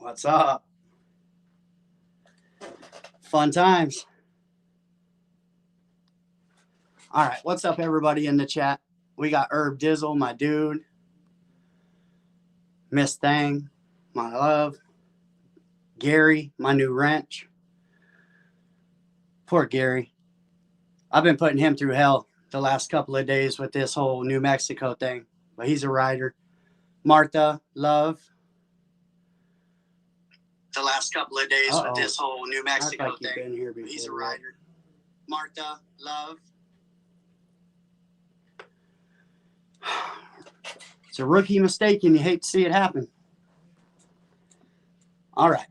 What's up? Fun times. All right, what's up, everybody in the chat? We got Herb Dizzle, my dude. Miss Thang, my love. Gary, my new wrench. Poor Gary. I've been putting him through hell the last couple of days with this whole New Mexico thing, but he's a rider. Martha, love. The last couple of days with this whole New Mexico thing. Been here before, he's a rider. Martha, love. It's a rookie mistake, and you hate to see it happen. All right.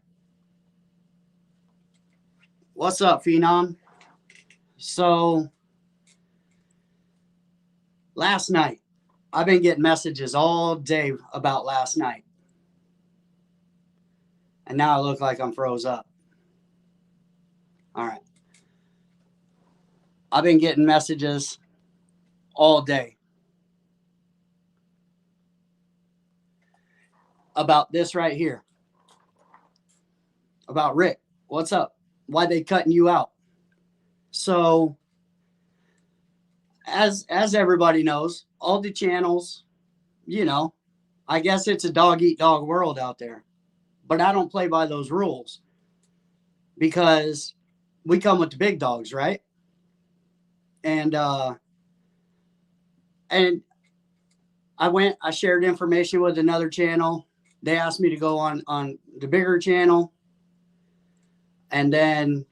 What's up, Phenom? So, last night, I've been getting messages all day about last night. And now I look like I'm froze up. All right. I've been getting messages all day about this right here. About Rick. What's up? Why they cutting you out? So, as everybody knows, all the channels, I guess it's a dog-eat-dog world out there. But I don't play by those rules because we come with the big dogs, right? And I shared information with another channel. They asked me to go on the bigger channel and then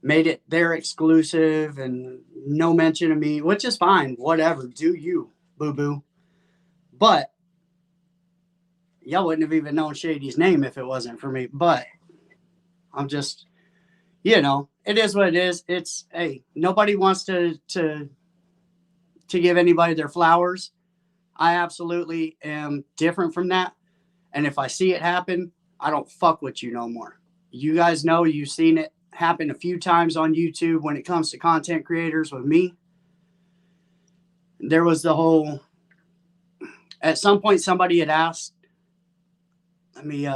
made it their exclusive and no mention of me, which is fine. Whatever. Do you, boo-boo. But y'all wouldn't have even known Shady's name if it wasn't for me. But I'm just, it is what it is. It's, hey, nobody wants to give anybody their flowers. I absolutely am different from that. And if I see it happen, I don't fuck with you no more. You guys know, you've seen it happen a few times on YouTube when it comes to content creators with me. There was the whole, at some point somebody had asked, let me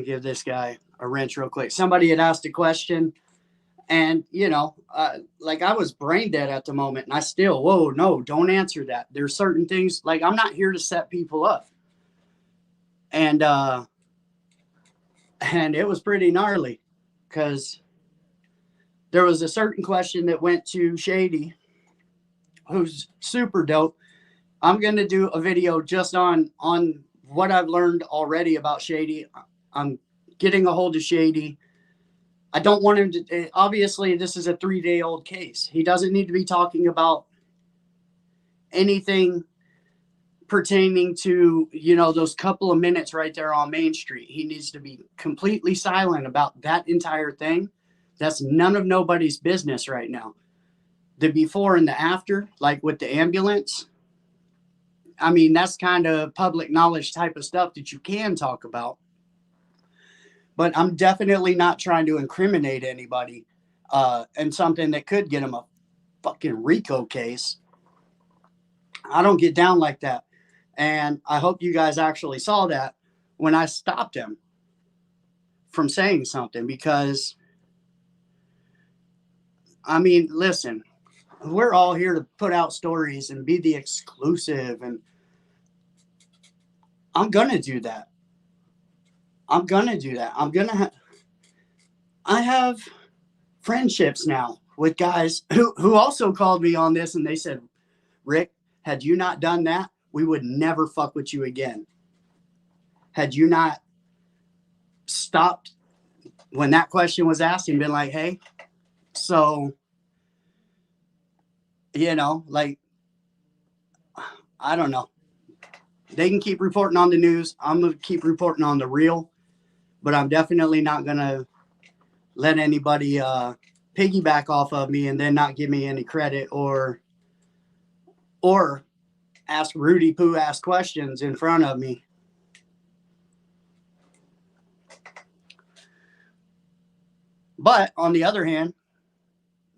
give this guy a wrench real quick. Somebody had asked a question and, like I was brain dead at the moment and I still, whoa, no, don't answer that. There's certain things, like I'm not here to set people up. And it was pretty gnarly because there was a certain question that went to Shady, who's super dope. I'm going to do a video just on what I've learned already about Shady. I'm getting a hold of Shady. I don't want him to, obviously this is a 3-day-old case. He doesn't need to be talking about anything pertaining to, those couple of minutes right there on Main Street. He needs to be completely silent about that entire thing. That's none of nobody's business right now. The before and the after, like with the ambulance, I mean, that's kind of public knowledge type of stuff that you can talk about. But I'm definitely not trying to incriminate anybody and something that could get him a fucking RICO case. I don't get down like that. And I hope you guys actually saw that when I stopped him from saying something because, I mean, listen, we're all here to put out stories and be the exclusive, and I'm going to do that. I have friendships now with guys who also called me on this and they said, Rick, had you not done that, we would never fuck with you again. Had you not stopped when that question was asked and been like, hey, so, like, I don't know. They can keep reporting on the news. I'm going to keep reporting on the real, but I'm definitely not going to let anybody piggyback off of me and then not give me any credit or ask Rudy Poo ass questions in front of me. But on the other hand,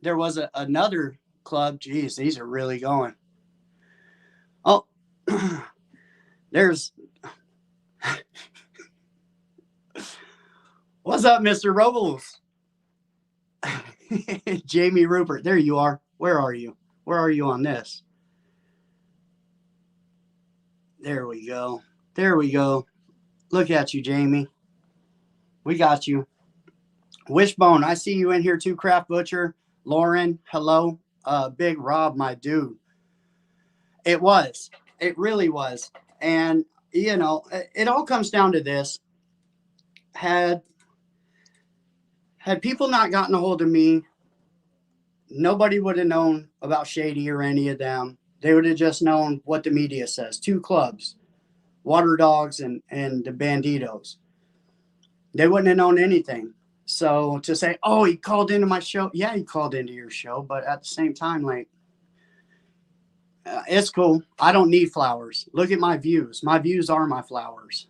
there was another club. Geez, these are really going. Oh, there's What's up, Mr. Robles? Jamie Rupert. There you are. Where are you? Where are you on this? There we go. There we go. Look at you, Jamie. We got you. Wishbone, I see you in here too, Craft Butcher. Lauren, hello. Big Rob, my dude. It was. It really was. And, you know, it all comes down to this. Had people not gotten a hold of me, nobody would have known about Shady or any of them. They would have just known what the media says. Two clubs, Water Dogs and the Banditos. They wouldn't have known anything. So to say, oh, he called into my show. Yeah, he called into your show. But at the same time, like, it's cool. I don't need flowers. Look at my views. My views are my flowers.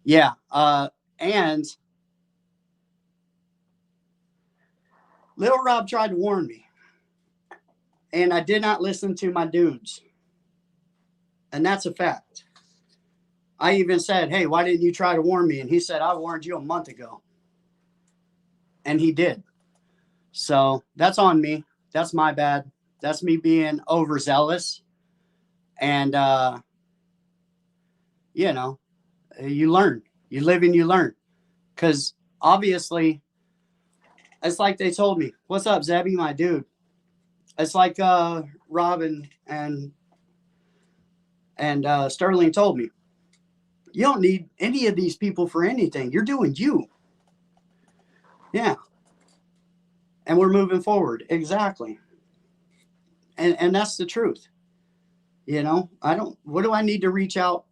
Yeah. And Little Rob tried to warn me. And I did not listen to my dudes. And that's a fact. I even said, hey, why didn't you try to warn me? And he said, I warned you a month ago. And he did. So that's on me. That's my bad. That's me being overzealous. And, you know, you learn. You live and you learn. Because obviously, it's like they told me, what's up, Zebby, my dude? It's like Robin and Sterling told me, you don't need any of these people for anything. You're doing you. Yeah. And we're moving forward. Exactly. And that's the truth. You know, what do I need to reach out?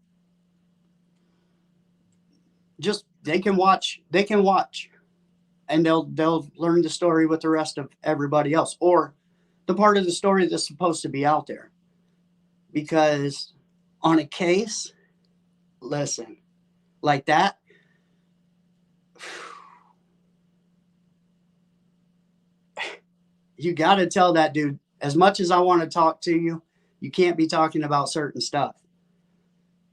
Just, they can watch. And they'll learn the story with the rest of everybody else, or the part of the story that's supposed to be out there. Because on a case, listen, like that, you got to tell that dude, as much as I want to talk to you, you can't be talking about certain stuff,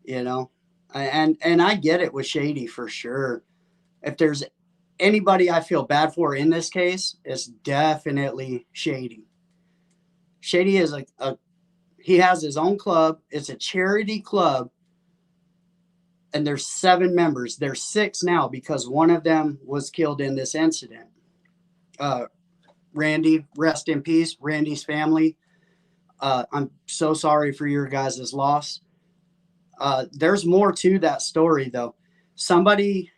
you know? And I get it with Shady for sure. If there's anybody I feel bad for in this case, it's definitely Shady. Shady is he has his own club. It's a charity club. And there's 7 members. There's 6 now because one of them was killed in this incident. Randy, rest in peace. Randy's family. I'm so sorry for your guys' loss. There's more to that story, though. Shady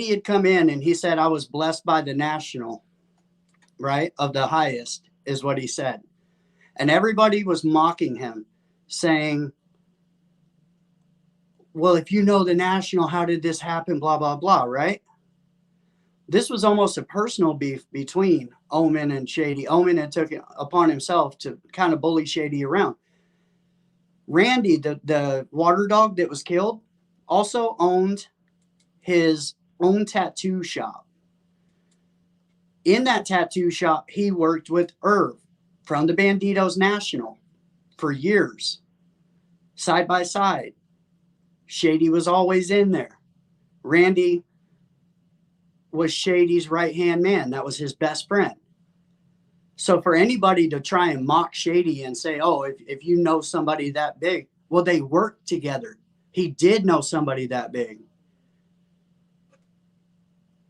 had come in and he said, I was blessed by the national, right? Of the highest, is what he said. And everybody was mocking him, saying, well, if you know the national, how did this happen? Blah, blah, blah, right? This was almost a personal beef between Omen and Shady. Omen had took it upon himself to kind of bully Shady around. Randy, the water dog that was killed, also owned his own tattoo shop. In that tattoo shop, he worked with Irv from the Banditos National for years, side by side. Shady was always in there. Randy was Shady's right-hand man. That was his best friend. So for anybody to try and mock Shady and say, oh, if you know somebody that big, well, they worked together. He did know somebody that big.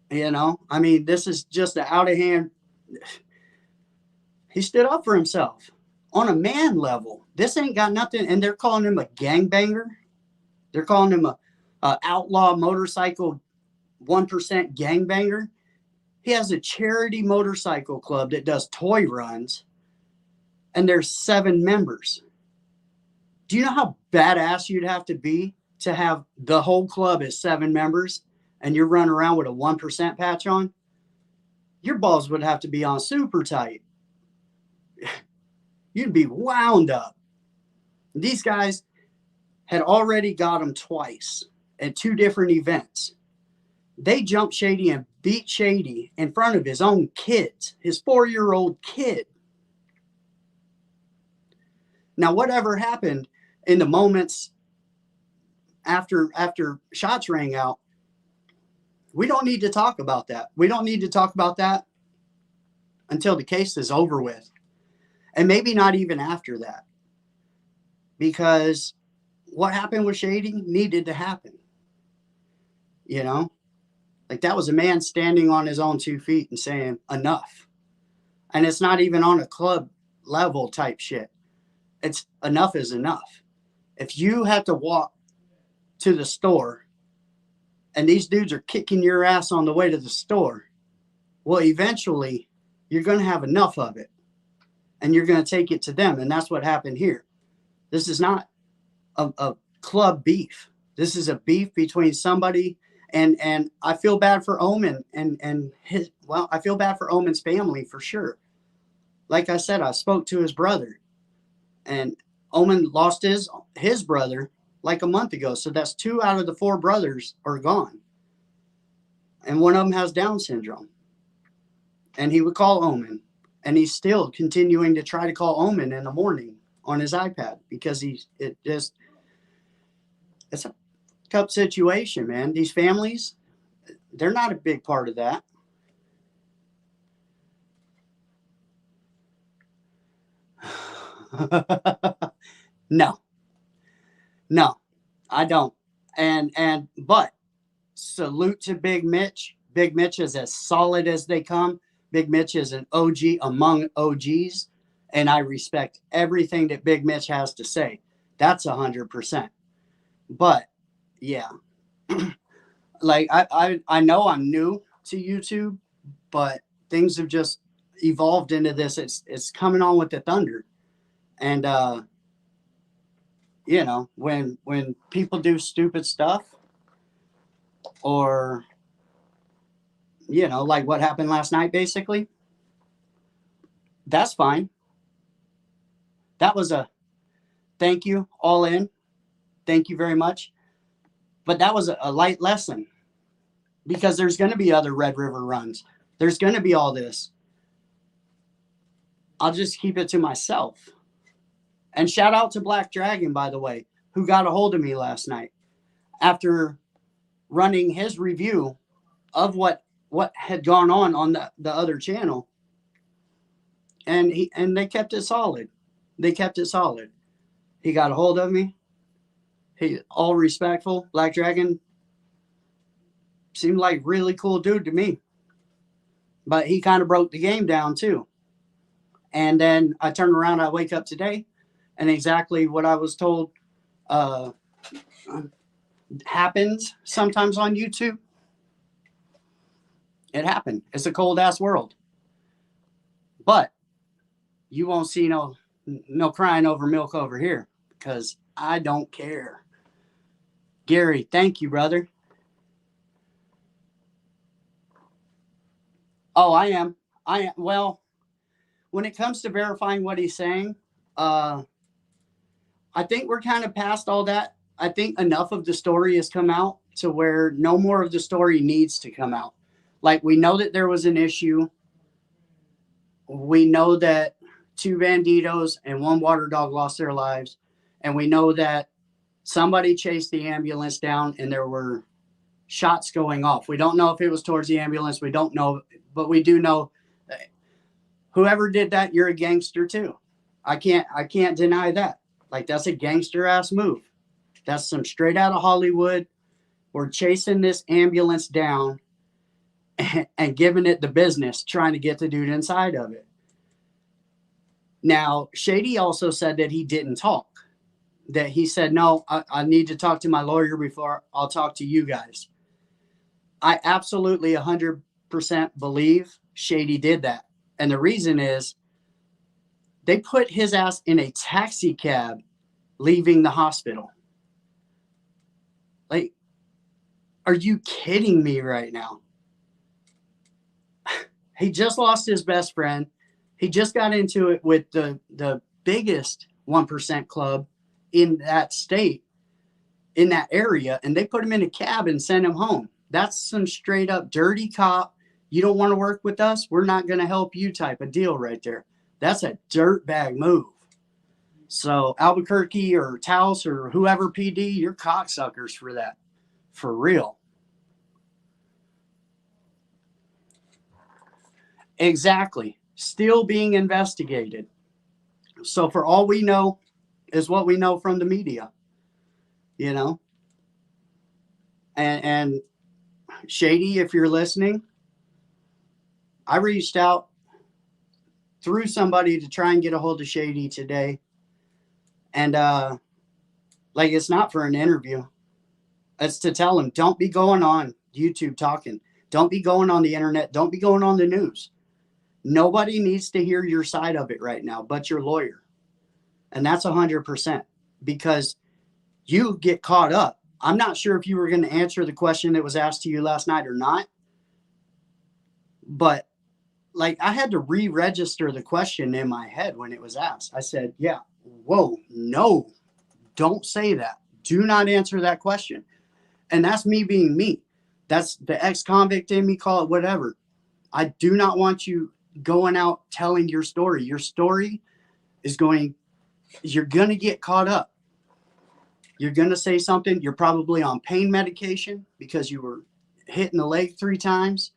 You know, I mean, this is just an out of hand. He stood up for himself on a man level. This ain't got nothing. And they're calling him a gangbanger. They're calling him a outlaw motorcycle 1% gangbanger. He has a charity motorcycle club that does toy runs, and there's 7 members. Do you know how badass you'd have to be to have the whole club as 7 members and you're running around with a 1% patch on? Your balls would have to be on super tight. You'd be wound up. These guys had already got him twice at 2 different events. They jumped Shady and beat Shady in front of his own kids, his 4-year-old kid. Now, whatever happened in the moments after shots rang out, we don't need to talk about that. We don't need to talk about that until the case is over with. And maybe not even after that. Because what happened with Shady needed to happen. You know? Like, that was a man standing on his own 2 feet and saying, enough. And it's not even on a club level type shit. It's enough is enough. If you have to walk to the store and these dudes are kicking your ass on the way to the store, well, eventually you're going to have enough of it and you're going to take it to them. And that's what happened here. This is not a club beef. This is a beef between somebody and I feel bad for Omen and his, well, I feel bad for Omen's family for sure. Like I said, I spoke to his brother and Omen lost his brother like a month ago. So that's 2 out of the 4 brothers are gone. And one of them has Down syndrome. And he would call Omen. And he's still continuing to try to call Omen in the morning on his iPad because it's a tough situation, man. These families, they're not a big part of that. No, I don't. But salute to Big Mitch. Big Mitch is as solid as they come. Big Mitch is an OG among OGs. And I respect everything that Big Mitch has to say. That's 100%. But yeah, like I know I'm new to YouTube, but things have just evolved into this. It's coming on with the thunder. And, you know, when people do stupid stuff or, you know, like what happened last night, basically, that's fine. That was a thank you, all in. Thank you very much. But that was a light lesson because there's going to be other Red River runs. There's going to be all this. I'll just keep it to myself. And shout out to Black Dragon, by the way, who got a hold of me last night after running his review of what had gone on the other channel. And they kept it solid. They kept it solid. He got a hold of me. He all respectful. Black Dragon seemed like really cool dude to me. But he kind of broke the game down too. And then I turned around, I wake up today, and exactly what I was told happens sometimes on YouTube. It happened. It's a cold ass world. But you won't see no crying over milk over here because I don't care. Gary, thank you, brother. Oh, I am. Well, when it comes to verifying what he's saying, I think we're kind of past all that. I think enough of the story has come out to where no more of the story needs to come out. Like, we know that there was an issue. We know that 2 banditos and 1 water dog lost their lives. And we know that somebody chased the ambulance down and there were shots going off. We don't know if it was towards the ambulance. We don't know, but we do know that whoever did that, you're a gangster too. I can't deny that. Like, that's a gangster ass move. That's some straight out of Hollywood. We're chasing this ambulance down and giving it the business, trying to get the dude inside of it. Now, Shady also said that he didn't talk. That he said, no, I need to talk to my lawyer before I'll talk to you guys. I absolutely 100% believe Shady did that. And the reason is they put his ass in a taxi cab leaving the hospital. Like, are you kidding me right now? He just lost his best friend. He just got into it with the biggest 1% club in that state, in that area, and they put him in a cab and sent him home. That's some straight up dirty cop. You don't want to work with us? We're not going to help you type of deal right there. That's a dirtbag move. So Albuquerque or Taos or whoever PD, you're cocksuckers for that. For real. Exactly. Still being investigated. So for all we know is what we know from the media, you know? And Shady, if you're listening, I reached out through somebody to try and get a hold of Shady today. And like it's not for an interview. It's to tell him don't be going on YouTube talking. Don't be going on the internet. Don't be going on the news. Nobody needs to hear your side of it right now but your lawyer. And that's 100% because you get caught up. I'm not sure if you were going to answer the question that was asked to you last night or not, but like I had to re-register the question in my head when it was asked. I said, yeah, whoa, no, don't say that. Do not answer that question. And that's me being me. That's the ex-convict in me, call it whatever. I do not want you going out telling your story. Your story is you're going to get caught up. You're going to say something. You're probably on pain medication because you were hit in the leg 3 times.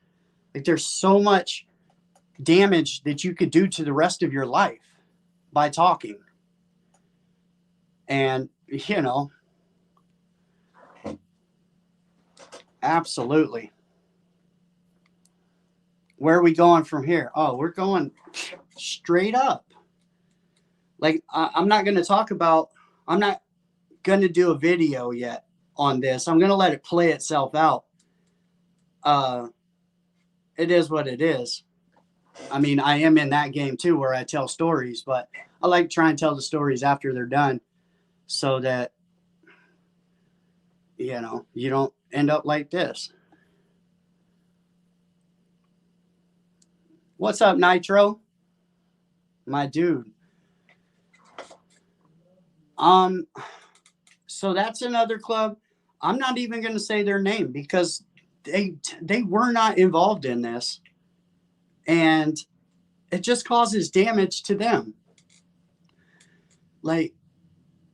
Like there's so much damage that you could do to the rest of your life by talking. And, you know, absolutely. Where are we going from here? Oh, we're going straight up. Like, I'm not going to talk about, I'm not going to do a video yet on this. I'm going to let it play itself out. It is what it is. I mean, I am in that game too where I tell stories, but I like to try and tell the stories after they're done so that, you know, you don't end up like this. What's up, Nitro? My dude. So that's another club. I'm not even going to say their name because they were not involved in this, and it just causes damage to them. Like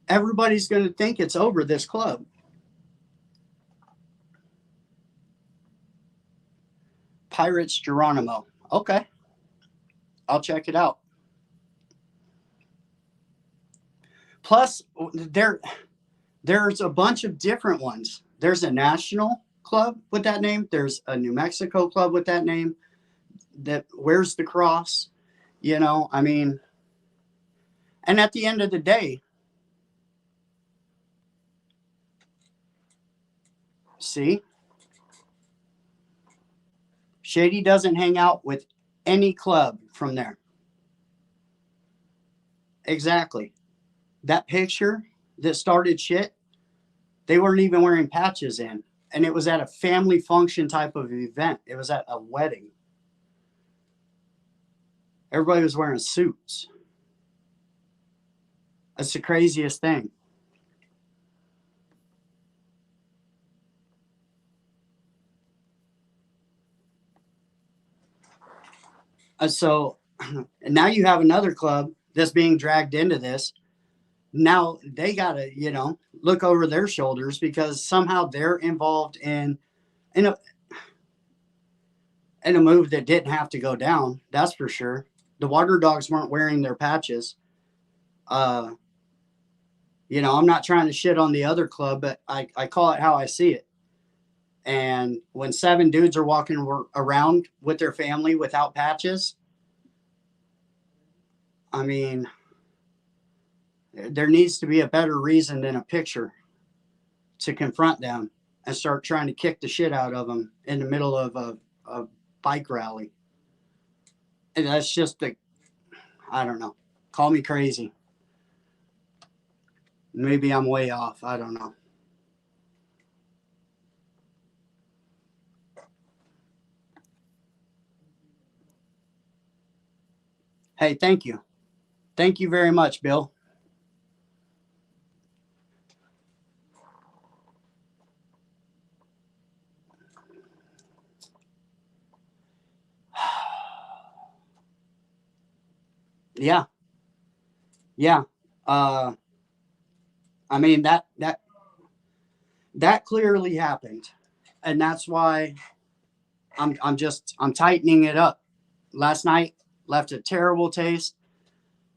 everybody's going to think it's over this club. Pirates Geronimo. Okay, I'll check it out. Plus, there's a bunch of different ones. There's a national club with that name. There's a New Mexico club with that name. That wears the cross. You know, I mean, and at the end of the day, see, Shady doesn't hang out with any club from there. Exactly. That picture that started shit, they weren't even wearing patches in. And it was at a family function type of event. It was at a wedding. Everybody was wearing suits. That's the craziest thing. So now you have another club that's being dragged into this. Now they got to, you know, look over their shoulders because somehow they're involved in a in a move that didn't have to go down. That's for sure. The Water Dogs weren't wearing their patches. Uh, you know, I'm not trying to shit on the other club, but I call it how I see it. And when 7 dudes are walking around with their family without patches, I mean, there needs to be a better reason than a picture to confront them and start trying to kick the shit out of them in the middle of a bike rally. And that's just I don't know. Call me crazy. Maybe I'm way off. I don't know. Hey, thank you. Thank you very much, Bill. Yeah. Yeah. I mean, that clearly happened. And that's why I'm tightening it up. Last night left a terrible taste.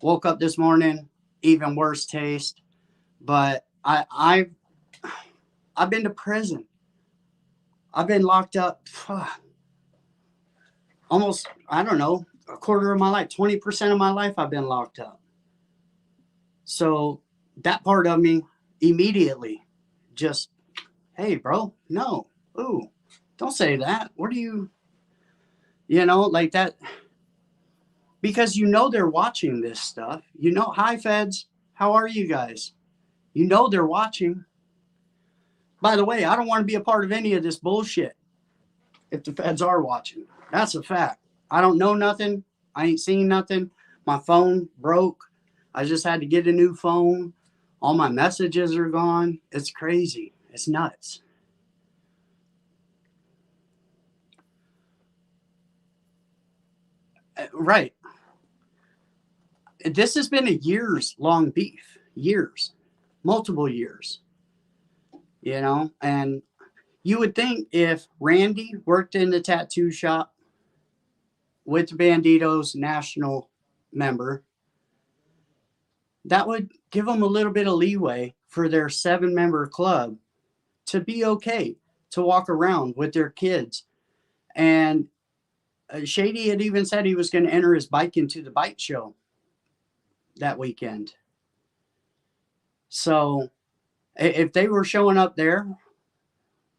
Woke up this morning, even worse taste. But I've been to prison. I've been locked up almost, I don't know, a quarter of my life, 20% of my life I've been locked up. So that part of me immediately just, hey, bro, no. Ooh, don't say that. What do you, like that? Because they're watching this stuff. Hi, feds. How are you guys? They're watching. By the way, I don't want to be a part of any of this bullshit if the feds are watching. That's a fact. I don't know nothing. I ain't seen nothing. My phone broke. I just had to get a new phone. All my messages are gone. It's crazy. It's nuts. Right. This has been a years long beef. Years. Multiple years. And you would think if Randy worked in the tattoo shop with the Banditos national member, that would give them a little bit of leeway for their 7-member club to be okay to walk around with their kids. And Shady had even said he was going to enter his bike into the bike show that weekend. So if they were showing up there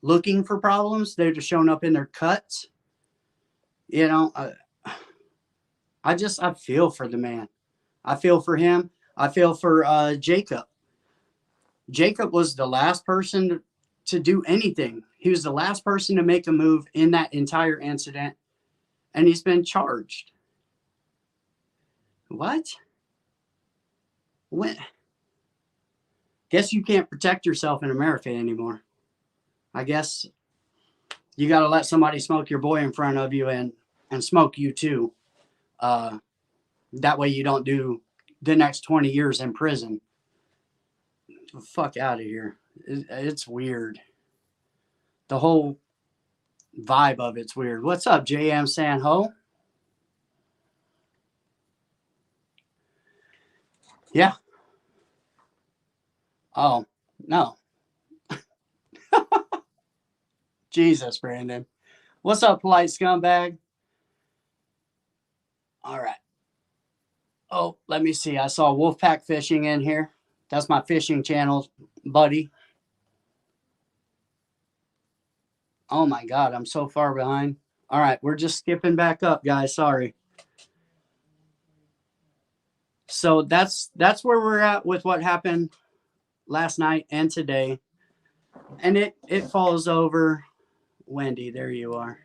looking for problems, they'd have shown up in their cuts. I feel for the man. I feel for him. I feel for Jacob. Jacob was the last person to do anything. He was the last person to make a move in that entire incident, and he's been charged. What? When? Guess you can't protect yourself in America anymore. I guess you got to let somebody smoke your boy in front of you and smoke you too. That way you don't do the next 20 years in prison. The fuck out of here. It's weird. The whole vibe of it's weird. What's up, JM Sanho? Yeah. Oh, no. Jesus, Brandon. What's up, polite scumbag? All right. Oh, let me see. I saw Wolfpack Fishing in here. That's my fishing channel, buddy. Oh my God, I'm so far behind. All right, we're just skipping back up, guys. Sorry. So that's where we're at with what happened last night and today. And it falls over. Wendy, there you are.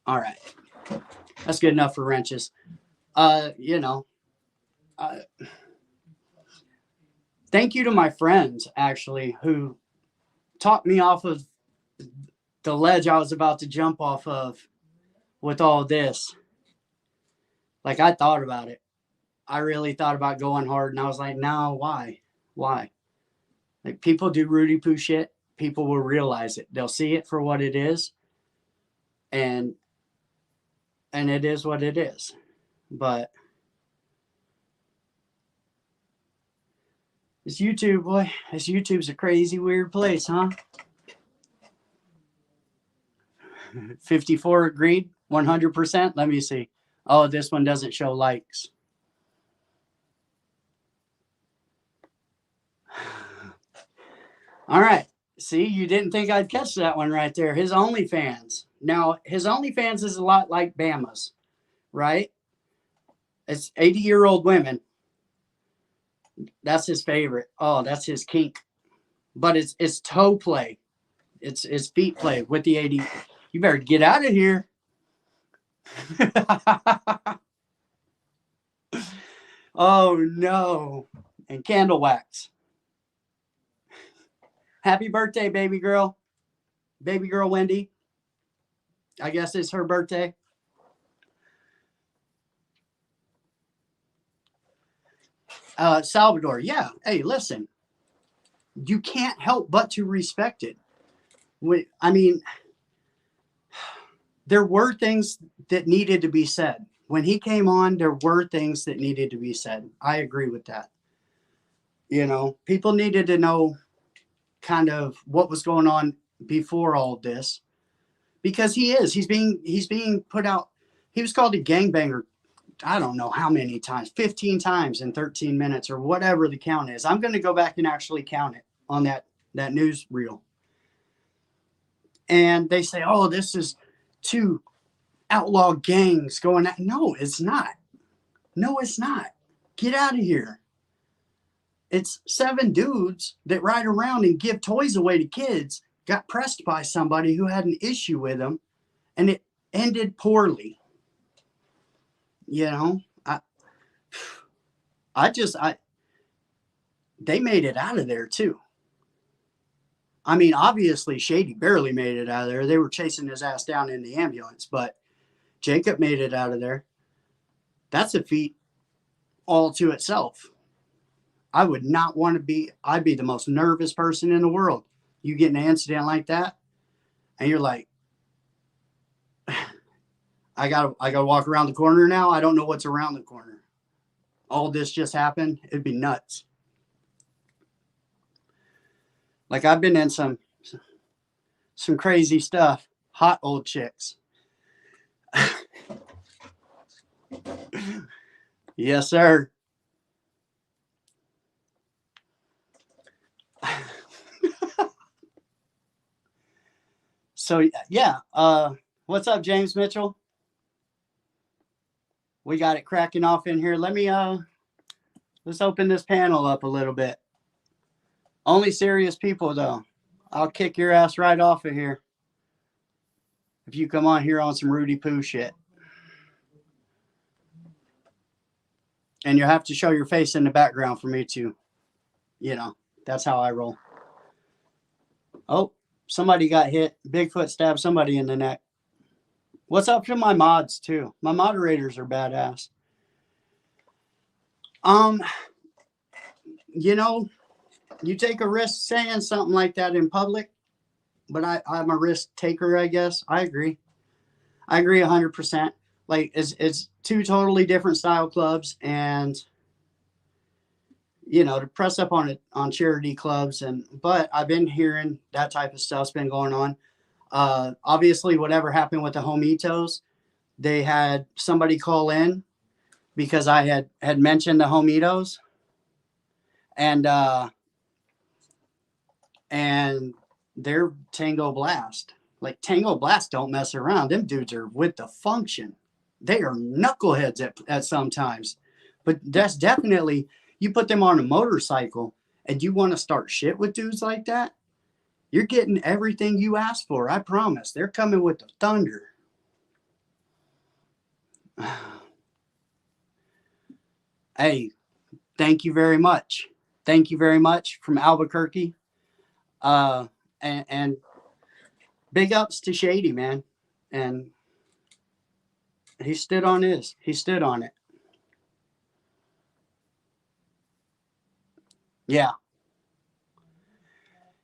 All right. That's good enough for wrenches. Thank you to my friends, actually, who talked me off of the ledge I was about to jump off of with all this. Like, I thought about it. I really thought about going hard, and I was like, no, why? Why? Like, people do Rudy Poo shit. People will realize it. They'll see it for what it is, and it is what it is. But this YouTube, boy, this YouTube's a crazy, weird place, huh? 54 agreed, 100%. Let me see. Oh, this one doesn't show likes. All right. See, you didn't think I'd catch that one right there. His OnlyFans. Now, his OnlyFans is a lot like Bama's, right? It's 80-year-old women. That's his favorite. Oh, that's his kink. But it's toe play. It's feet play with the 80. You better get out of here. Oh, no. And candle wax. Happy birthday, baby girl. Baby girl Wendy. I guess it's her birthday. Salvador, yeah. Hey, listen, you can't help but to respect it. I mean, there were things that needed to be said. When he came on, there were things that needed to be said. I agree with that. You know, people needed to know kind of what was going on before all of this, because he's being put out. He was called a gangbanger. I don't know how many times, 15 times in 13 minutes or whatever the count is. I'm going to go back and actually count it on that news reel. And they say, oh, this is two outlaw gangs going at. No, it's not. No, it's not. Get out of here. It's 7 dudes that ride around and give toys away to kids, got pressed by somebody who had an issue with them, and it ended poorly. You know, they made it out of there too. I mean, obviously Shady barely made it out of there. They were chasing his ass down in the ambulance, but Jacob made it out of there. That's a feat all to itself. I would not want to be, I'd be the most nervous person in the world. You get in an incident like that, and you're like, I gotta walk around the corner now. I don't know what's around the corner. All this just happened. It'd be nuts. Like, I've been in some crazy stuff. Hot old chicks. Yes, sir. So yeah, what's up, James Mitchell? We got it cracking off in here. Let's open this panel up a little bit. Only serious people though. I'll kick your ass right off of here if you come on here on some Rudy Poo shit. And you have to show your face in the background for me to, that's how I roll. Oh, somebody got hit. Bigfoot stabbed somebody in the neck. What's up to my mods too? My moderators are badass. You take a risk saying something like that in public, but I'm a risk taker, I guess. I agree 100%. Like, it's 2 totally different style clubs, and to press up on it on charity clubs, but I've been hearing that type of stuff's been going on. Obviously, whatever happened with the Homitos, they had somebody call in because I had mentioned the Homitos, and they're Tango Blast. Like, Tango Blast don't mess around. Them dudes are with the function. They are knuckleheads at sometimes, but that's definitely, you put them on a motorcycle and you want to start shit with dudes like that, you're getting everything you asked for. I promise. They're coming with the thunder. Hey, thank you very much. Thank you very much from Albuquerque. And big ups to Shady, man. And he stood on his. He stood on it. Yeah.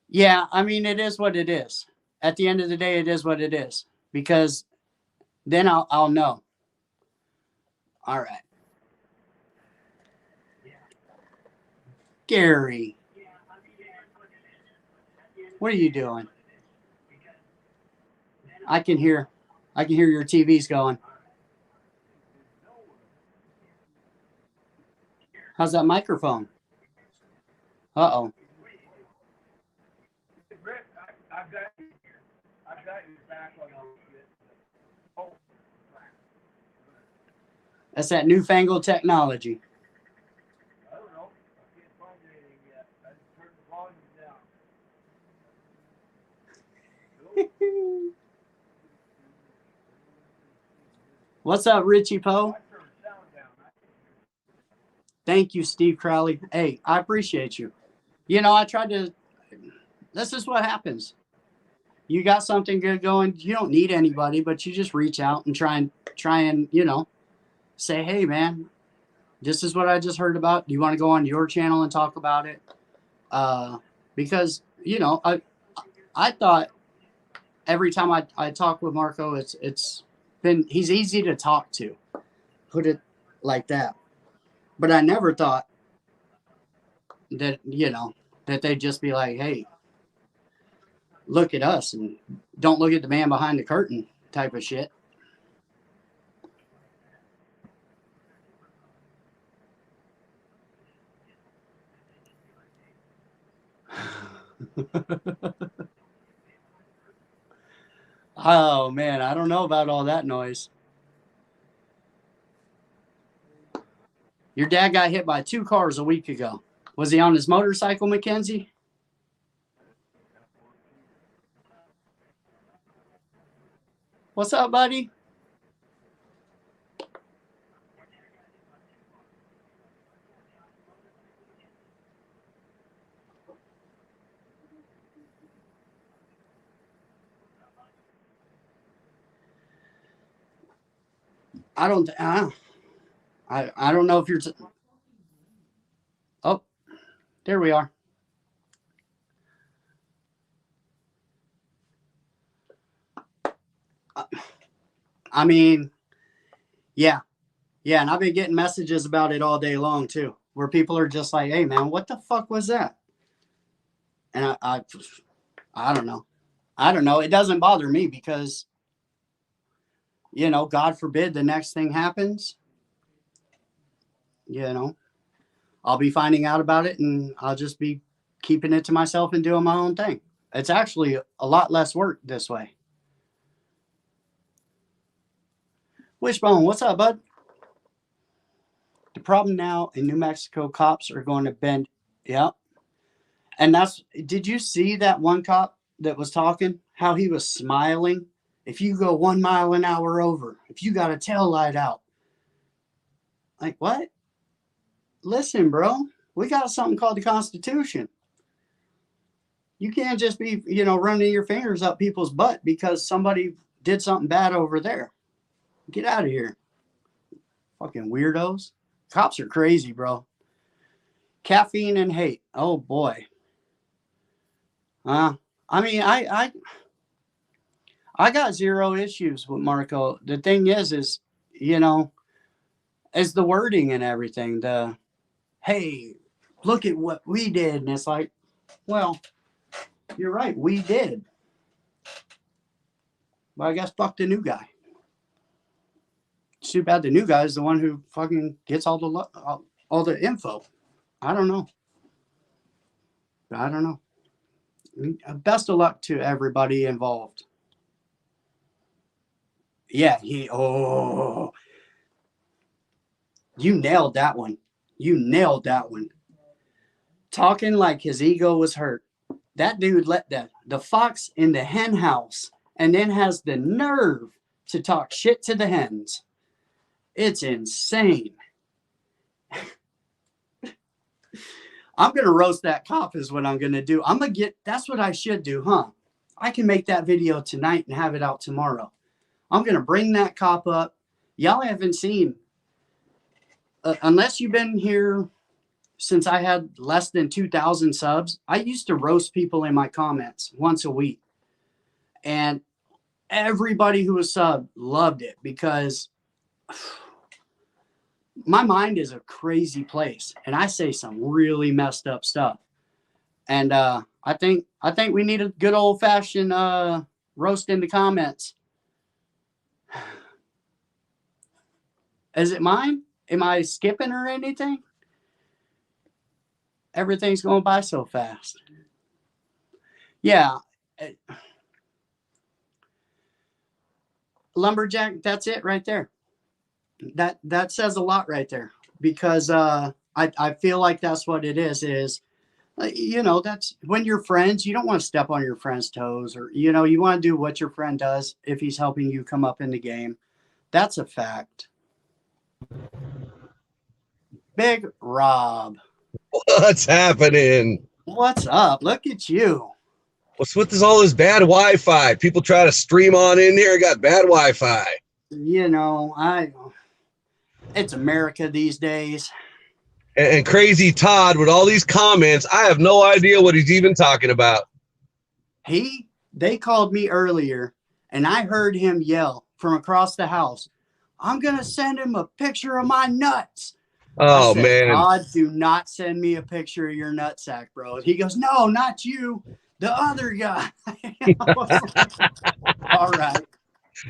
Yeah, I mean, it is what it is. At the end of the day, it is what it is. Because then I'll know. All right. Gary. What are you doing? I can hear your TVs going. How's that microphone? Uh-oh. That's that newfangled technology. I don't know. I can't find anything yet. I just turned the volume down. What's up, Richie Poe? Thank you, Steve Crowley. Hey, I appreciate you. I tried to. This is what happens. You got something good going. You don't need anybody, but you just reach out and try and say, hey, man, this is what I just heard about. Do you want to go on your channel and talk about it? Because, you know, I thought every time I talk with Marco, he's easy to talk to, put it like that. But I never thought that, you know, that they'd just be like, hey, look at us and don't look at the man behind the curtain type of shit. Oh man, I don't know about all that noise. Your dad got hit by 2 cars a week ago. Was he on his motorcycle, Mackenzie? What's up, buddy? I don't. I don't know if you're. Oh, there we are. I mean, yeah, yeah, and I've been getting messages about it all day long too, where people are just like, "Hey, man, what the fuck was that?" And I don't know. I don't know. It doesn't bother me because, you know, God forbid the next thing happens. You know, I'll be finding out about it, and I'll just be keeping it to myself and doing my own thing. It's actually a lot less work this way. Wishbone, what's up, bud? The problem now in New Mexico, cops are going to bend. Yeah. And did you see that one cop that was talking? How he was smiling? If you go 1 mile an hour over, if you got a tail light out. Like, what? Listen, bro, we got something called the Constitution. You can't just be, you know, running your fingers up people's butt because somebody did something bad over there. Get out of here. Fucking weirdos. Cops are crazy, bro. Caffeine and hate. Oh boy. I mean, I got zero issues with Marco. The thing is, you know, is the wording and everything. The hey, look at what we did, and it's like, well, you're right, we did. But I guess fuck the new guy. It's too bad the new guy is the one who fucking gets all the info. I don't know. I don't know. Best of luck to everybody involved. Yeah, you nailed that one. You nailed that one. Talking like his ego was hurt. That dude let the fox in the hen house and then has the nerve to talk shit to the hens. It's insane. I'm going to roast that cop is what I'm going to do. That's what I should do, huh? I can make that video tonight and have it out tomorrow. I'm going to bring that cop up. Y'all haven't seen, unless you've been here since I had less than 2,000 subs, I used to roast people in my comments once a week. And everybody who was subbed loved it because my mind is a crazy place and I say some really messed up stuff. And I think we need a good old fashioned roast in the comments. Is it mine? Am I skipping or anything? Everything's going by so fast. Yeah. Lumberjack, that's it right there. That says a lot right there because I feel like that's what it is you know, that's when you're friends, you don't want to step on your friend's toes or, you know, you want to do what your friend does if he's helping you come up in the game. That's a fact. Big Rob. What's happening? What's up? Look at you. What's with all this bad Wi-Fi? People try to stream on in here, got bad Wi-Fi. You know, It's America these days. And Crazy Todd with all these comments, I have no idea what he's even talking about. They called me earlier, and I heard him yell from across the house, "I'm going to send him a picture of my nuts." Oh, I said, man. "God, do not send me a picture of your nutsack, bro." He goes, "No, not you. The other guy." I was like, all right.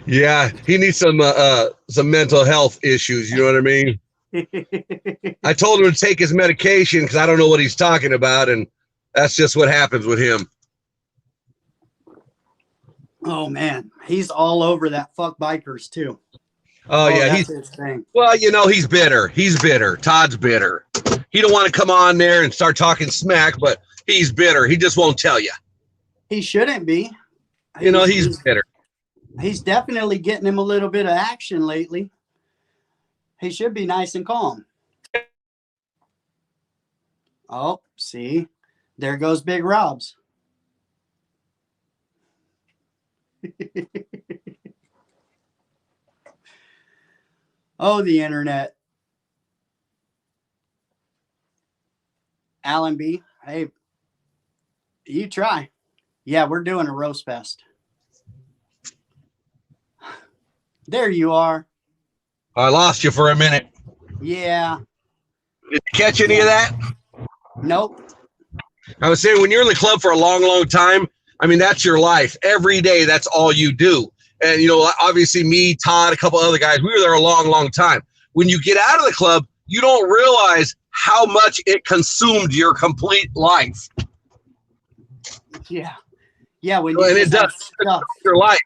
Yeah, he needs some mental health issues. You know what I mean? I told him to take his medication because I don't know what he's talking about, and that's just what happens with him. Oh, man. He's all over that fuck bikers, too. Oh, yeah. That's his thing. Well, you know, he's bitter. He's bitter. Todd's bitter. He don't want to come on there and start talking smack, but he's bitter. He just won't tell you. He shouldn't be. You know, he's bitter. He's definitely getting him a little bit of action lately. He should be nice and calm. Oh, see, there goes Big Rob's. Oh, the internet. Alan B, hey, you try. Yeah, we're doing a roast fest. There you are. I lost you for a minute. Yeah. Did you catch any of that? Nope. I was saying, when you're in the club for a long, long time, I mean, that's your life. Every day, that's all you do. And, you know, obviously me, Todd, a couple other guys, we were there a long, long time. When you get out of the club, you don't realize how much it consumed your complete life. Yeah. Yeah, when you and it does stuff. Your life.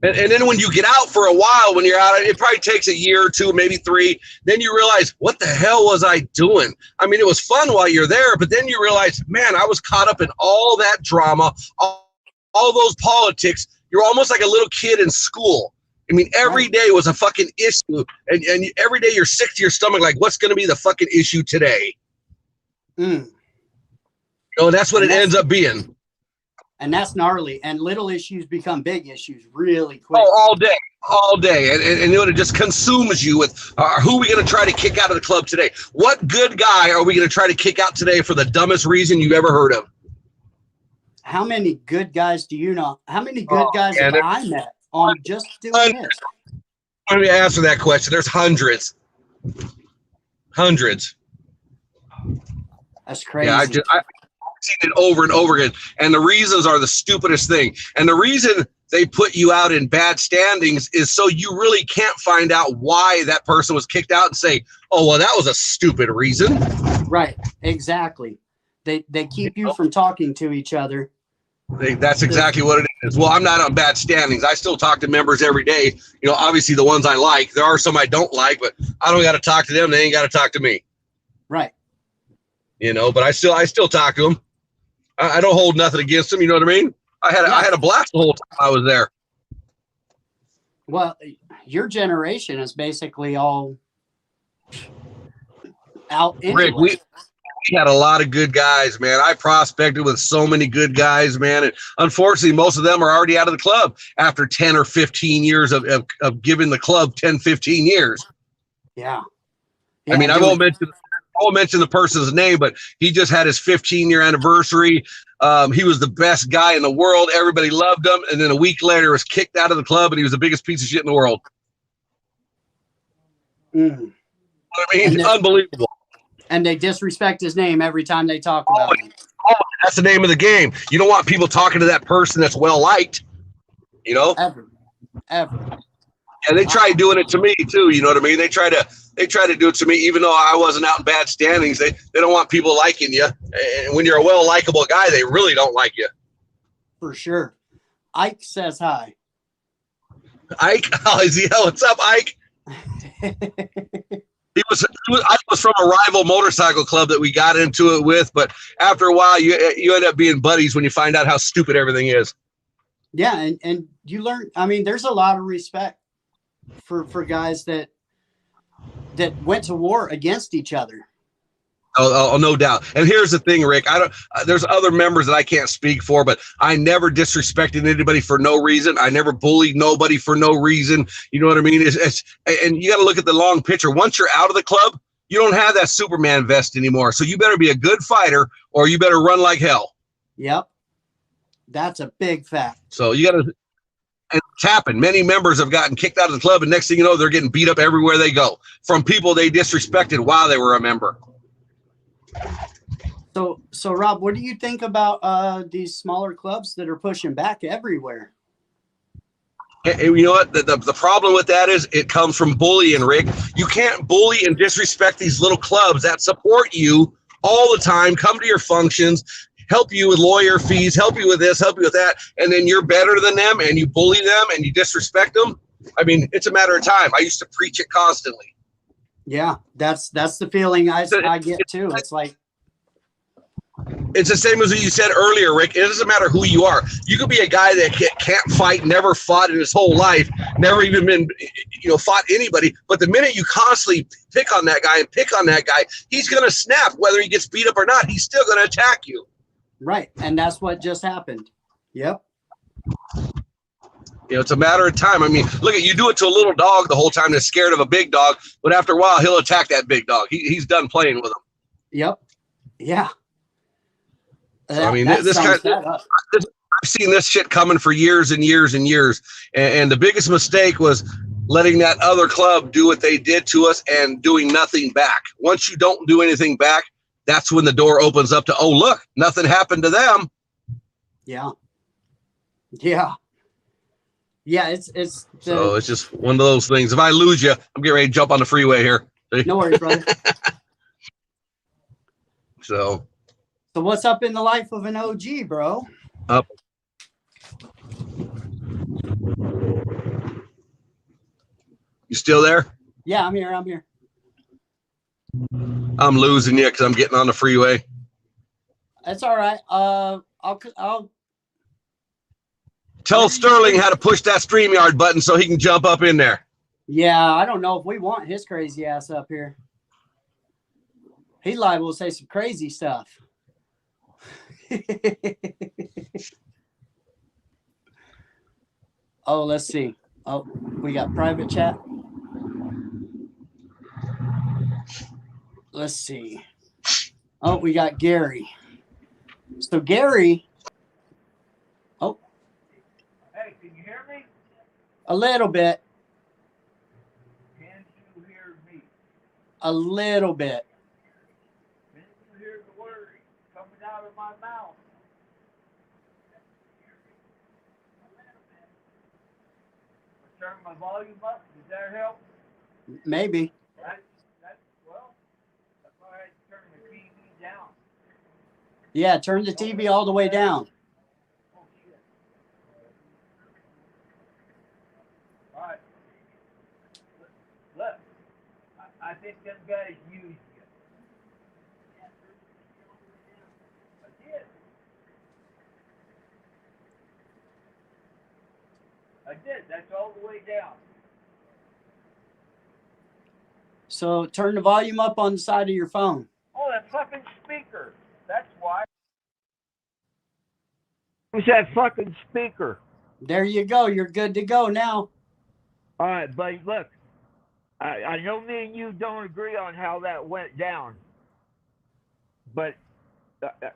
And then when you get out for a while, when you're out, it probably takes a year or two, maybe 3. Then you realize, what the hell was I doing? I mean, it was fun while you're there, but then you realize, man, I was caught up in all that drama, all those politics. You're almost like a little kid in school. I mean, every day was a fucking issue. And every day you're sick to your stomach, like, what's going to be the fucking issue today? Mm. You know, that's what it ends up being. And that's gnarly. And little issues become big issues really quick. Oh, all day. And it just consumes you with, who are we going to try to kick out of the club today? What good guy are we going to try to kick out today for the dumbest reason you've ever heard of? How many good guys do you know? How many good guys have I met on just doing this? Let me answer that question. There's hundreds. Hundreds. That's crazy. Yeah, I've seen it over and over again. And the reasons are the stupidest thing. And the reason they put you out in bad standings is so you really can't find out why that person was kicked out and say, oh, well, that was a stupid reason. Right. Exactly. They keep you from talking to each other. That's exactly what it is. Well, I'm not on bad standings. I still talk to members every day. You know, obviously the ones I like. There are some I don't like, but I don't got to talk to them. They ain't got to talk to me. Right. You know, but I still talk to them. I don't hold nothing against them. You know what I mean? I had a blast the whole time I was there. Well, your generation is basically all out anyway. Rick, we had a lot of good guys, man. I prospected with so many good guys, man. And unfortunately, most of them are already out of the club after 10 or 15 years of giving the club 10, 15 years. Yeah. I mean, I won't mention the person's name, but he just had his 15-year anniversary. He was the best guy in the world. Everybody loved him. And then a week later was kicked out of the club, and he was the biggest piece of shit in the world. Mm. I mean, unbelievable. And they disrespect his name every time they talk about him. Oh, that's the name of the game. You don't want people talking to that person that's well-liked, you know? Ever. And they try doing it to me too, you know what I mean? They try to do it to me, even though I wasn't out in bad standings. They don't want people liking you. And when you're a well-likable guy, they really don't like you. For sure. Ike says hi. Ike? Oh, is he? What's up, Ike? I was from a rival motorcycle club that we got into it with, but after a while, you end up being buddies when you find out how stupid everything is. Yeah, and you learn. I mean, there's a lot of respect for guys that went to war against each other. Oh, no doubt. And here's the thing, Rick. I don't. There's other members that I can't speak for, but I never disrespected anybody for no reason. I never bullied nobody for no reason. You know what I mean? And you got to look at the long picture. Once you're out of the club, you don't have that Superman vest anymore. So you better be a good fighter, or you better run like hell. Yep, that's a big fact. So you got to. And it's happened. Many members have gotten kicked out of the club, and next thing you know, they're getting beat up everywhere they go from people they disrespected while they were a member. So Rob, what do you think about these smaller clubs that are pushing back everywhere? And you know what? The problem with that is it comes from bullying, Rick. You can't bully and disrespect these little clubs that support you all the time, come to your functions, help you with lawyer fees, help you with this, help you with that, and then you're better than them and you bully them and you disrespect them. I mean, it's a matter of time. I used to preach it constantly. Yeah, that's the feeling I get too. It's like, it's the same as what you said earlier, Rick. It doesn't matter who you are. You could be a guy that can't fight, never fought in his whole life, never even been, fought anybody. But the minute you constantly pick on that guy, he's going to snap. Whether he gets beat up or not, he's still going to attack you. Right. And that's what just happened. Yep. It's a matter of time. I mean, look at you do it to a little dog the whole time that's scared of a big dog, but after a while, he'll attack that big dog. He's done playing with him. Yep. Yeah. So, I mean, I've seen this shit coming for years and years and years. And the biggest mistake was letting that other club do what they did to us and doing nothing back. Once you don't do anything back, that's when the door opens up to, oh, look, nothing happened to them. Yeah. Yeah. Yeah. So it's just one of those things. If I lose you, I'm getting ready to jump on the freeway here. No worries, brother. So what's up in the life of an OG, bro? Up. You still there? Yeah, I'm here. I'm losing you because I'm getting on the freeway. That's all right. I'll tell Sterling how to push that StreamYard button so he can jump up in there. Yeah, I don't know if we want his crazy ass up here. He's liable to say some crazy stuff. Oh, let's see. Oh, we got private chat. Let's see. Oh, we got Gary. So Gary. Oh. Hey, can you hear me? A little bit. Can you hear me? A little bit. Can you hear the word coming out of my mouth? Turn my volume up. Does that help? Maybe. Well, that's why I turn the TV down. Yeah, turn the TV all the way down. Oh, shit. All right. Look, I think them guys used you. I did. That's all the way down. So turn the volume up on the side of your phone. Oh, that fucking speaker. That's why. Who's that fucking speaker? There you go. You're good to go now. All right, buddy, look. I know me and you don't agree on how that went down, but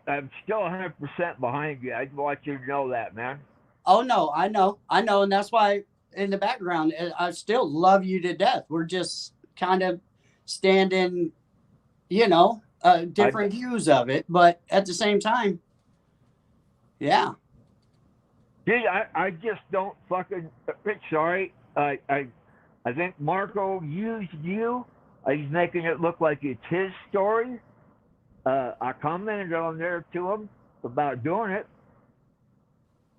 I'm still 100% behind you. I want you to know that, man. Oh, no, I know. And that's why in the background, I still love you to death. We're just kind of standing, different views of it. But at the same time, yeah. Dude, I just don't fucking, sorry. I think Marco used you. He's making it look like it's his story. I commented on there to him about doing it.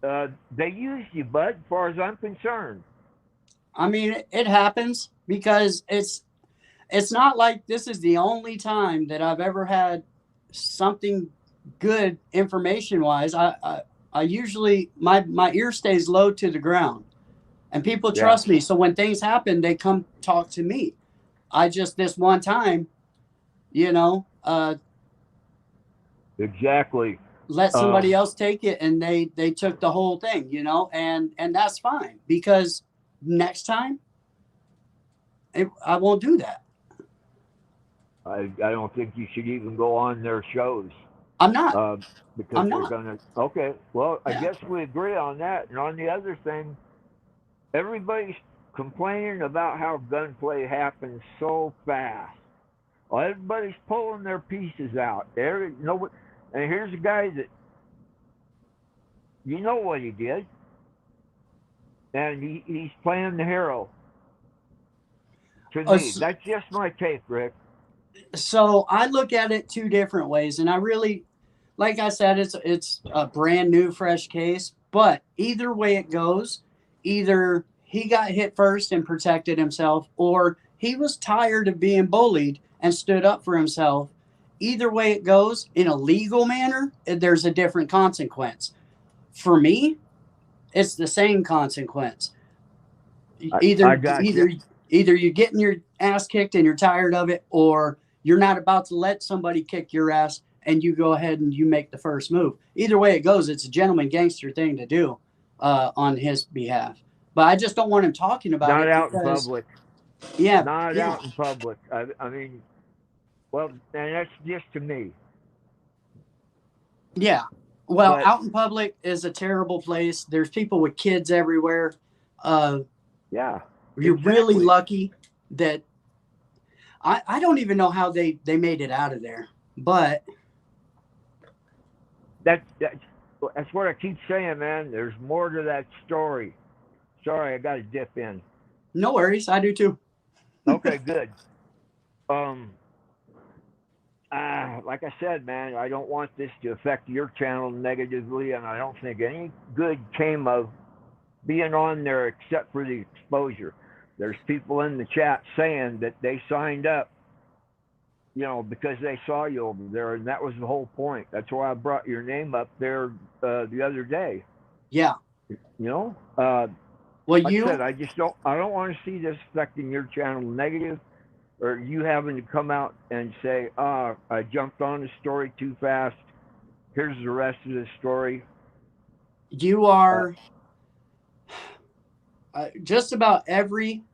They used you, bud, as far as I'm concerned. I mean, it happens because it's not like this is the only time that I've ever had something good information-wise. I usually, my ear stays low to the ground. And people trust me. So when things happen, they come talk to me. This one time, Exactly. Let somebody else take it, and they took the whole thing, you know, and that's fine, because next time I won't do that. I don't think you should even go on their shows. I'm not. Uh, because I'm they're not. gonna. Okay, well, I Yeah. guess we agree on that. And on the other thing, everybody's complaining about how gunplay happens so fast. Well, everybody's pulling their pieces out. And here's a guy that you know what he did, and he's playing the hero. To me, that's just my take, Rick. So I look at it two different ways, and I really, like I said, it's a brand new, fresh case. But either way it goes, either he got hit first and protected himself, or he was tired of being bullied and stood up for himself. Either way it goes, in a legal manner, there's a different consequence. For me, it's the same consequence. I Either got you. either either you're getting your ass kicked and you're tired of it, or you're not about to let somebody kick your ass and you go ahead and you make the first move. Either way it goes, it's a gentleman gangster thing to do on his behalf. But I just don't want him talking about Not it out in because, public. yeah, Not yeah, out in public. I mean, well, and that's just to me. yeah. Well, But out in public is a terrible place. There's people with kids everywhere. Uh, yeah, you're really exactly. lucky that I don't even know how they made it out of there. But That's what I keep saying, man. There's more to that story. Sorry, I got to dip in. no worries, I do too. Okay, good. Um, like I said, man, I don't want this to affect your channel negatively, and I don't think any good came of being on there except for the exposure. There's people in the chat saying that they signed up, because they saw you over there, and that was the whole point. That's why I brought your name up there the other day. Yeah. You know, Well, like I said, you, I don't want to see this affecting your channel negative, or you having to come out and say, I jumped on the story too fast. Here's the rest of the story. you Uh, are just about every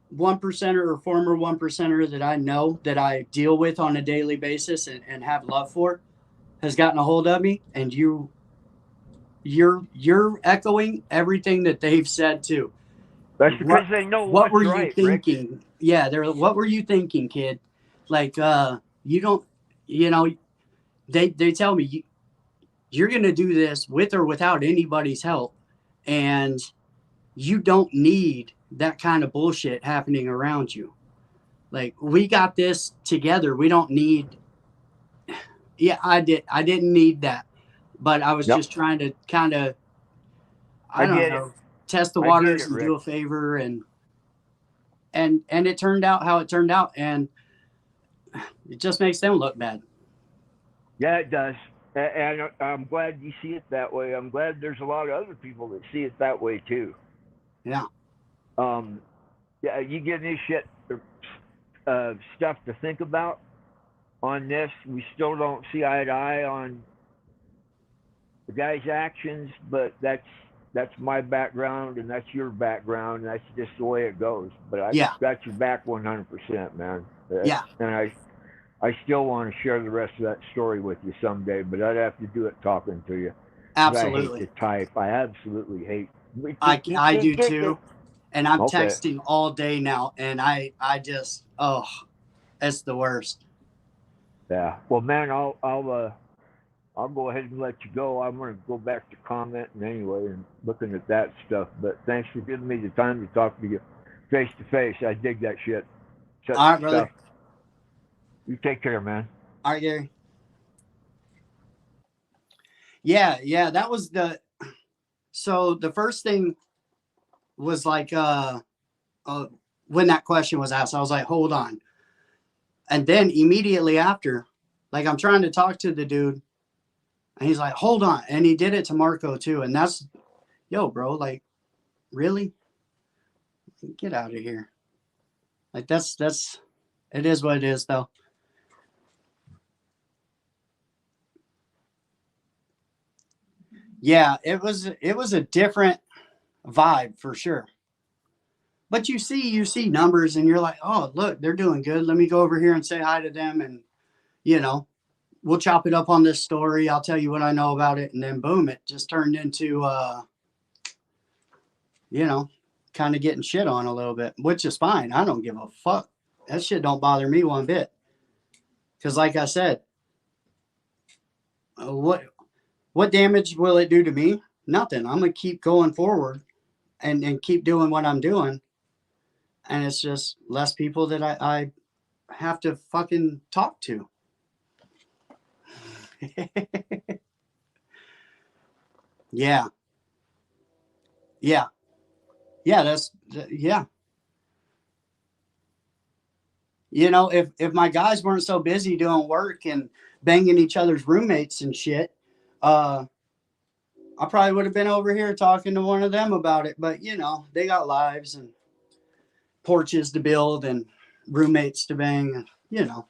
one percenter or former one percenter that I know, that I deal with on a daily basis and have love for, has gotten a hold of me, and you're echoing everything that they've said too. that's because What they know what what's were you right, Rick. thinking? Yeah, they're what were you thinking, kid? Like you don't, you know, they tell me you're going to do this with or without anybody's help, and you don't need that kind of bullshit happening around you. Like, we got this together. We don't need. Yeah, I didn't need that, but I was Yep, just trying to kind of, I I don't get it. know, test the I get waters it, and Rick. do a favor, and it turned out how it turned out, and it just makes them look bad. Yeah, it does. And I'm glad you see it that way. I'm glad there's a lot of other people that see it that way too. Yeah. Um, yeah, you give me shit, stuff to think about on this. We still don't see eye to eye on the guy's actions, but that's my background and that's your background. And that's just the way it goes. But I Yeah. got your back 100%, man. Yeah. And I still want to share the rest of that story with you someday, but I'd have to do it talking to you. Because I hate to Absolutely. type. I absolutely hate. I do too, and I'm Okay. texting all day now, and I just, oh, it's the worst. Yeah. Well, man, I'll go ahead and let you go. I'm going to go back to commenting anyway and looking at that stuff. But thanks for giving me the time to talk to you face to face. I dig that shit. Such All right, stuff. brother. You take care, man. All right, Gary. Yeah, yeah, that was so the first thing was like, uh when that question was asked, I was like, hold on. And then immediately after, like, I'm trying to talk to the dude, and he's like, hold on. And he did it to Marco too. And that's, yo, bro, like, really? Get out of here. Like, it is what it is, though. Yeah, it was a different vibe for sure. But you see numbers and you're like, oh, look, they're doing good. Let me go over here and say hi to them. And, you know, we'll chop it up on this story. I'll tell you what I know about it. And then boom, it just turned into, you know, kind of getting shit on a little bit, which is fine. I don't give a fuck. That shit don't bother me one bit. Because like I said, what damage will it do to me? Nothing. I'm going to keep going forward and keep doing what I'm doing. And it's just less people that I have to fucking talk to. Yeah. Yeah. Yeah. Yeah. You know, if my guys weren't so busy doing work and banging each other's roommates and shit, I probably would have been over here talking to one of them about it. But, you know, they got lives and porches to build and roommates to bang and, you know,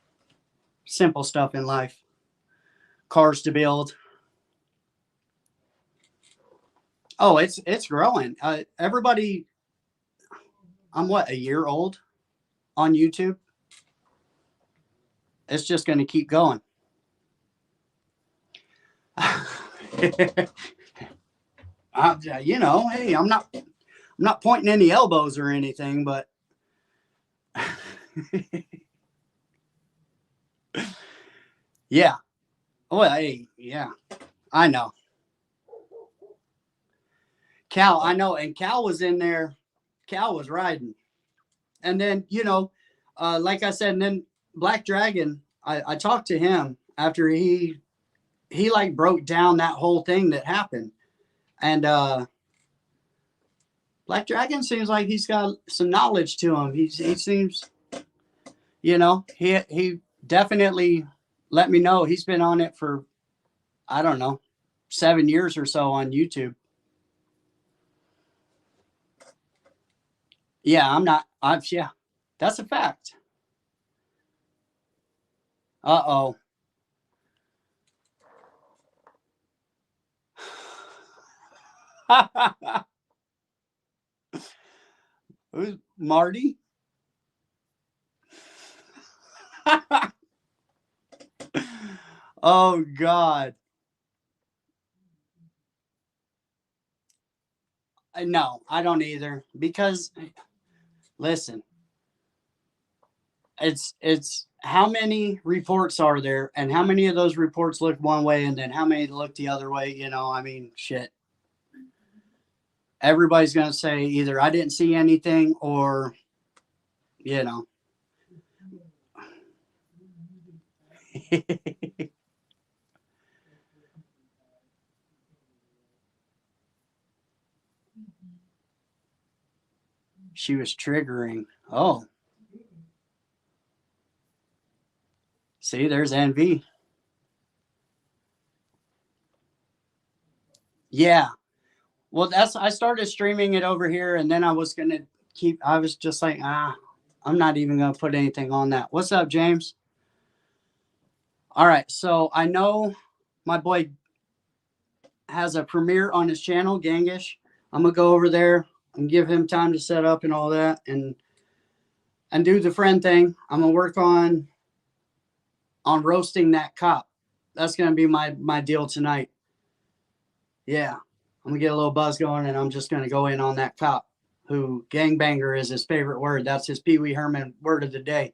simple stuff in life, cars to build. Oh, it's growing. Everybody, I'm what, a year old on YouTube? It's just going to keep going. You know, hey, I'm not pointing any elbows or anything, but yeah. Well, hey, yeah, I know. Cal, I know, and Cal was in there. Cal was riding, and then you know, like I said, and then Black Dragon. I talked to him after he like broke down that whole thing that happened, and Black Dragon seems like he's got some knowledge to him. He seems, you know, he definitely let me know he's been on it for, I don't know, 7 years or so on YouTube. Yeah, I'm not. Yeah, that's a fact. Uh oh. Who's Marty? Oh God. No, I don't either. Because listen, it's how many reports are there, and how many of those reports look one way, and then how many look the other way? You know, I mean, shit. Everybody's gonna say either I didn't see anything, or you know. She was triggering. Oh, see, there's envy. Yeah. Well, I started streaming it over here, and then I was gonna I was just like, I'm not even gonna put anything on that. What's up, James? All right, so I know my boy has a premiere on his channel, Gangish. I'm gonna go over there and give him time to set up and all that, and do the friend thing. I'm gonna work on roasting that cop. That's gonna be my deal tonight. Yeah, I'm gonna get a little buzz going, and I'm just gonna go in on that cop, who gangbanger is his favorite word. That's his Pee Wee Herman word of the day.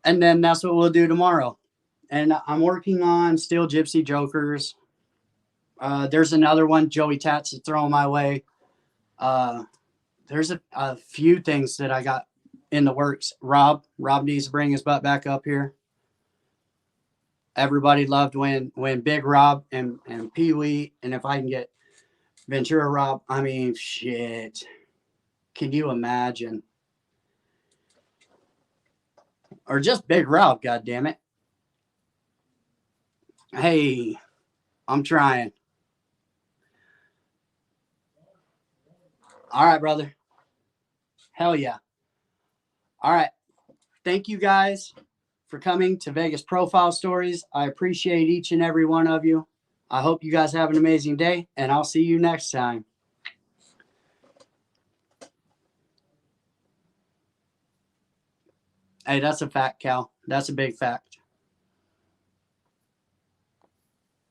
And then that's what we'll do tomorrow. And I'm working on Steel Gypsy Jokers. There's another one Joey Tats is throwing my way. There's a few things that I got in the works. Rob needs to bring his butt back up here. Everybody loved when Big Rob and Pee Wee, and if I can get Ventura Rob, I mean, shit. Can you imagine? Or just Big Rob, God damn it. Hey, I'm trying. All right, brother. Hell yeah. All right. Thank you guys for coming to Vegas Profile Stories. I appreciate each and every one of you. I hope you guys have an amazing day, and I'll see you next time. Hey, that's a fact, Cal. That's a big fact.